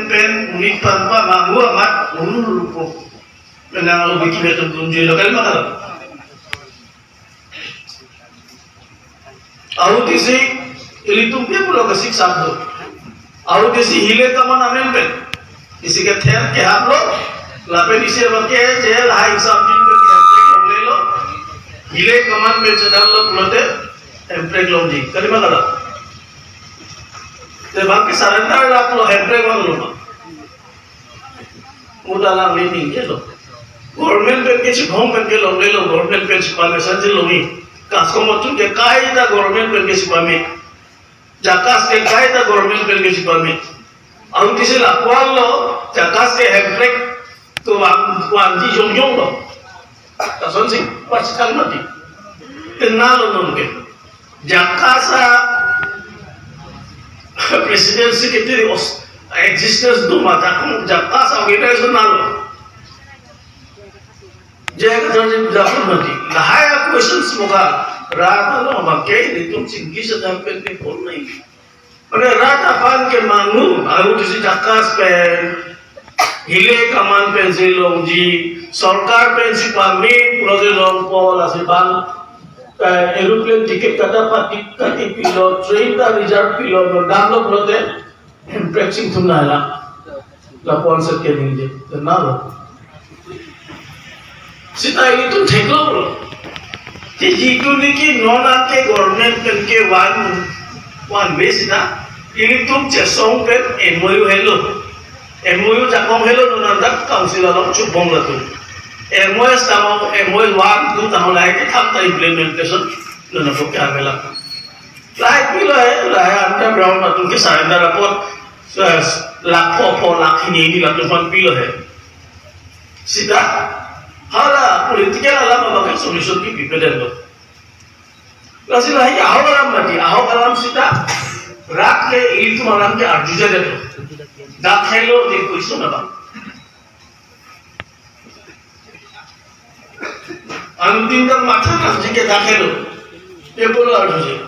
pen unit tanpa mahu amat lupa menang lebih kita tunjuk lokal makal Aku tisi ilitum dia pulau kasih sabdo. Aku tisi hile kaman amen pen. Isi ke ther ke haplo, lapen isi abke je lahai sabjin pe template lomle lo. Hile kaman pe chadal lo pulote template lomji. Kali makala. Te baki surrender la pulo template maglo ma. Udala meeting ke lo. Government pe kichhi home pe ke lomle lo government pe chipale sanjil lomi. Kasko motun ke kaida government per ke sipame jakas ke kaida government per ke sipame aun kisi lakwal lo jakas ke hemprek to wan ji jong jong lo ta son sing paskal mati kenal non ke jakasa presidency ke tiri os existence do mata kum jakasa organization nalo Jaga terjadi dapat mati. Lahaya question semoga rata lo makai ditum singgi sedang pen pun naik. Pada rata pan ke manu, aru kisi jakas pen, hile kaman pen silongji, sarkar pen si pami, proje longpol asipan, aeroplane tiket kata kati pilot, train ta reserve pilot, damlo prote, impressing tu nala, lapor sekian ini, kenal. Sita itu theklo bro. Jadi itu niki nona ke government ke one base sita. Ini tuh cesong ke MOU hello. MOU jakong hello nona dak council alam cubong lah tuh. MOU sama MOU one tuh tahun lagi kita implementation nona tuh kaya mela. Lain pila anda brown tuh ke surrender report lakh ini lah tuh pan pila Sita hala politiknya lama makan solution ki bipeden lo. Kasih lagi ahok alam sita rak le itu malam ke arjuja deto. Dak hello de kuiso na ba. Antin kan mata na jike dak hello. Ye bolo arjuja.